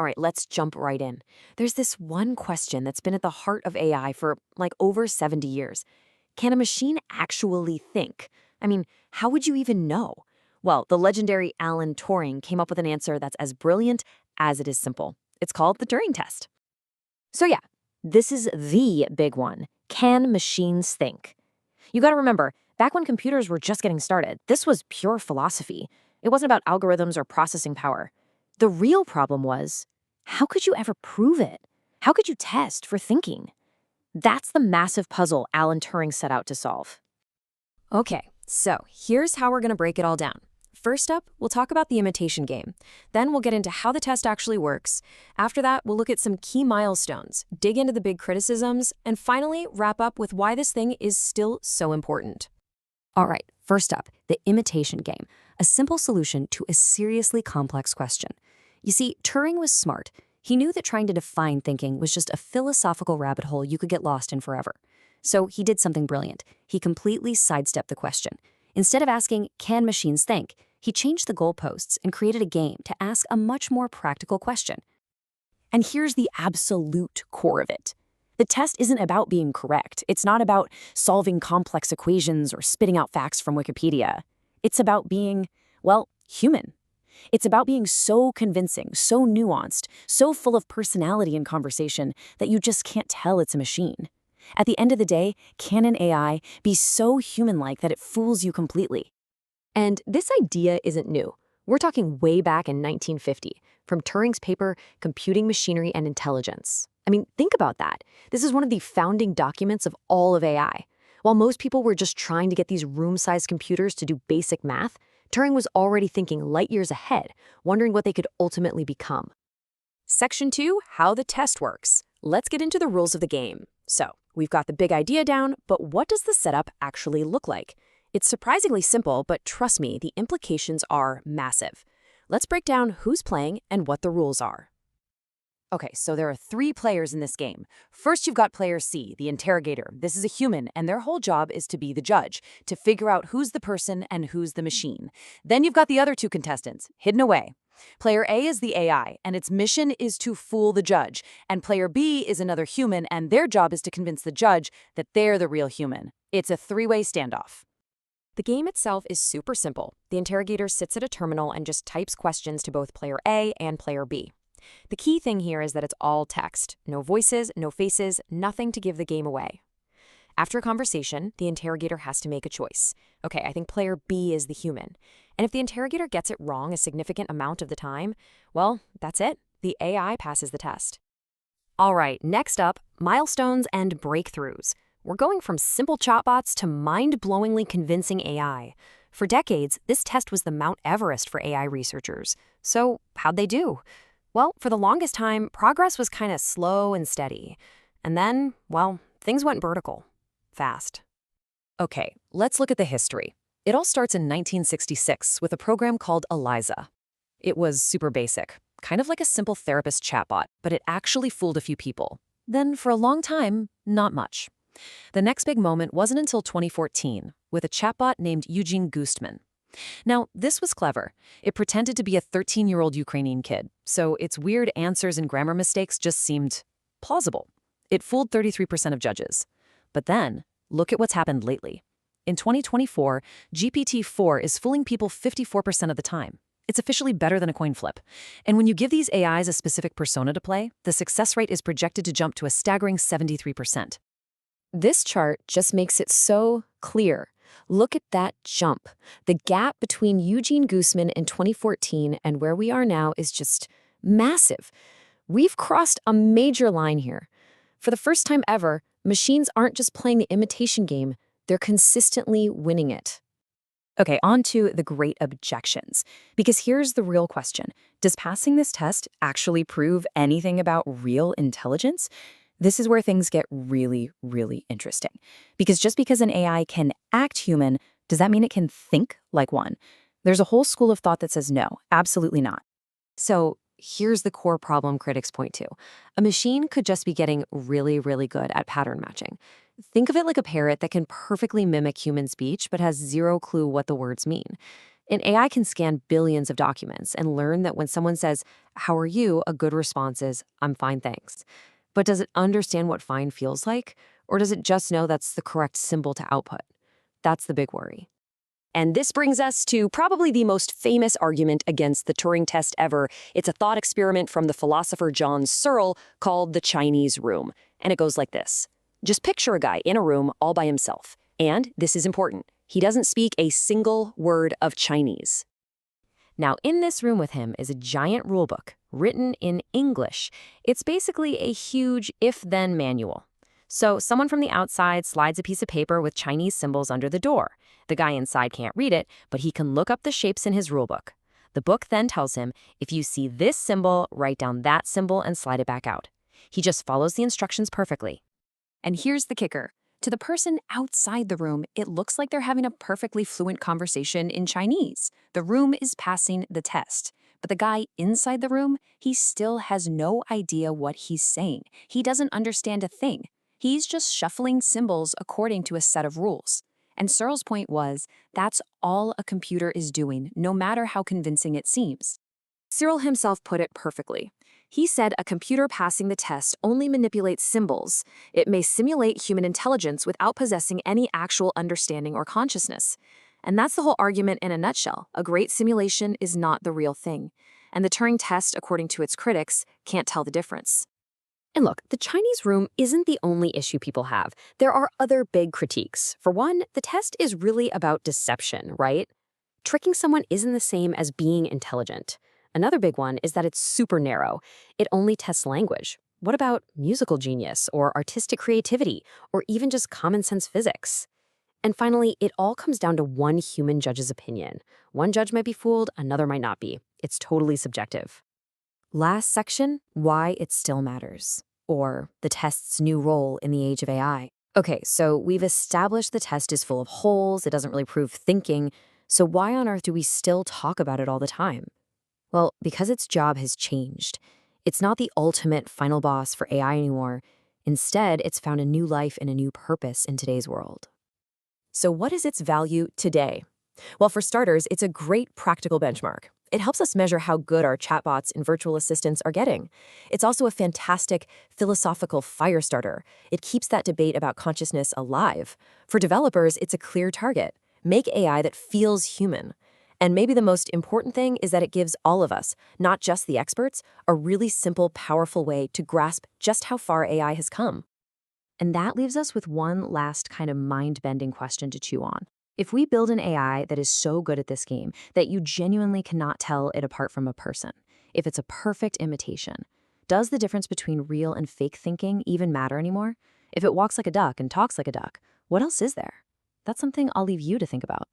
All right, let's jump right in. There's this one question that's been at the heart of AI for like over 70 years. Can a machine actually think? I mean, how would you even know? Well, the legendary Alan Turing came up with an answer that's as brilliant as it is simple. It's called the Turing Test. So yeah, this is the big one. Can machines think? You gotta remember, back when computers were just getting started, this was pure philosophy. It wasn't about algorithms or processing power. The real problem was, how could you ever prove it? How could you test for thinking? That's the massive puzzle Alan Turing set out to solve. Okay, so here's how we're gonna break it all down. First up, we'll talk about the imitation game. Then we'll get into how the test actually works. After that, we'll look at some key milestones, dig into the big criticisms, and finally wrap up with why this thing is still so important. All right, first up, the imitation game, a simple solution to a seriously complex question. You see, Turing was smart. He knew that trying to define thinking was just a philosophical rabbit hole you could get lost in forever. So he did something brilliant. He completely sidestepped the question. Instead of asking, can machines think, he changed the goalposts and created a game to ask a much more practical question. And here's the absolute core of it. The test isn't about being correct. It's not about solving complex equations or spitting out facts from Wikipedia. It's about being, well, human. It's about being so convincing, so nuanced, so full of personality and conversation that you just can't tell it's a machine. At the end of the day, can an AI be so human-like that it fools you completely? And this idea isn't new. We're talking way back in 1950, from Turing's paper, Computing Machinery and Intelligence. I mean, think about that. This is one of the founding documents of all of AI. While most people were just trying to get these room-sized computers to do basic math, Turing was already thinking light years ahead, wondering what they could ultimately become. Section 2, how the test works. Let's get into the rules of the game. So, we've got the big idea down, but what does the setup actually look like? It's surprisingly simple, but trust me, the implications are massive. Let's break down who's playing and what the rules are. Okay, so there are 3 players in this game. First, you've got player C, the interrogator. This is a human, and their whole job is to be the judge, to figure out who's the person and who's the machine. Then you've got the other 2 contestants, hidden away. Player A is the AI, and its mission is to fool the judge. And player B is another human, and their job is to convince the judge that they're the real human. It's a 3-way standoff. The game itself is super simple. The interrogator sits at a terminal and just types questions to both player A and player B. The key thing here is that it's all text. No voices, no faces, nothing to give the game away. After a conversation, the interrogator has to make a choice. Okay, I think player B is the human. And if the interrogator gets it wrong a significant amount of the time, well, that's it. The AI passes the test. All right, next up, milestones and breakthroughs. We're going from simple chatbots to mind-blowingly convincing AI. For decades, this test was the Mount Everest for AI researchers. So how'd they do? Well, for the longest time, progress was kind of slow and steady. And then, well, things went vertical. Fast. Okay, let's look at the history. It all starts in 1966 with a program called ELIZA. It was super basic, kind of like a simple therapist chatbot, but it actually fooled a few people. Then, for a long time, not much. The next big moment wasn't until 2014, with a chatbot named Eugene Gustman. Now, this was clever. It pretended to be a 13-year-old Ukrainian kid, so its weird answers and grammar mistakes just seemed plausible. It fooled 33% of judges. But then, look at what's happened lately. In 2024, GPT-4 is fooling people 54% of the time. It's officially better than a coin flip. And when you give these AIs a specific persona to play, the success rate is projected to jump to a staggering 73%. This chart just makes it so clear. Look at that jump. The gap between Eugene Gustman in 2014 and where we are now is just massive. We've crossed a major line here. For the first time ever, machines aren't just playing the imitation game, they're consistently winning it. Okay, on to the great objections. Because here's the real question. Does passing this test actually prove anything about real intelligence? This is where things get really, really interesting. Because just because an AI can act human, does that mean it can think like one? There's a whole school of thought that says no, absolutely not. So here's the core problem critics point to. A machine could just be getting really, really good at pattern matching. Think of it like a parrot that can perfectly mimic human speech but has zero clue what the words mean. An AI can scan billions of documents and learn that when someone says, "How are you?" a good response is, "I'm fine, thanks." But does it understand what fine feels like? Or does it just know that's the correct symbol to output? That's the big worry. And this brings us to probably the most famous argument against the Turing test ever. It's a thought experiment from the philosopher John Searle called the Chinese room. And it goes like this. Just picture a guy in a room all by himself. And this is important. He doesn't speak a single word of Chinese. Now, in this room with him is a giant rulebook written in English. It's basically a huge if-then manual. So someone from the outside slides a piece of paper with Chinese symbols under the door. The guy inside can't read it, but he can look up the shapes in his rulebook. The book then tells him, if you see this symbol, write down that symbol and slide it back out. He just follows the instructions perfectly. And here's the kicker. To the person outside the room, it looks like they're having a perfectly fluent conversation in Chinese. The room is passing the test. But the guy inside the room, he still has no idea what he's saying. He doesn't understand a thing. He's just shuffling symbols according to a set of rules. And Searle's point was, that's all a computer is doing, no matter how convincing it seems. Searle himself put it perfectly. He said a computer passing the test only manipulates symbols. It may simulate human intelligence without possessing any actual understanding or consciousness. And that's the whole argument in a nutshell. A great simulation is not the real thing. And the Turing test, according to its critics, can't tell the difference. And look, the Chinese room isn't the only issue people have. There are other big critiques. For one, the test is really about deception, right? Tricking someone isn't the same as being intelligent. Another big one is that it's super narrow. It only tests language. What about musical genius or artistic creativity or even just common sense physics? And finally, it all comes down to one human judge's opinion. One judge might be fooled, another might not be. It's totally subjective. Last section, why it still matters, or the test's new role in the age of AI. Okay, so we've established the test is full of holes, it doesn't really prove thinking, so why on earth do we still talk about it all the time? Well, because its job has changed. It's not the ultimate final boss for AI anymore. Instead, it's found a new life and a new purpose in today's world. So what is its value today? Well, for starters, it's a great practical benchmark. It helps us measure how good our chatbots and virtual assistants are getting. It's also a fantastic philosophical fire starter. It keeps that debate about consciousness alive. For developers, it's a clear target. Make AI that feels human. And maybe the most important thing is that it gives all of us, not just the experts, a really simple, powerful way to grasp just how far AI has come. And that leaves us with one last kind of mind-bending question to chew on. If we build an AI that is so good at this game that you genuinely cannot tell it apart from a person, if it's a perfect imitation, does the difference between real and fake thinking even matter anymore? If it walks like a duck and talks like a duck, what else is there? That's something I'll leave you to think about.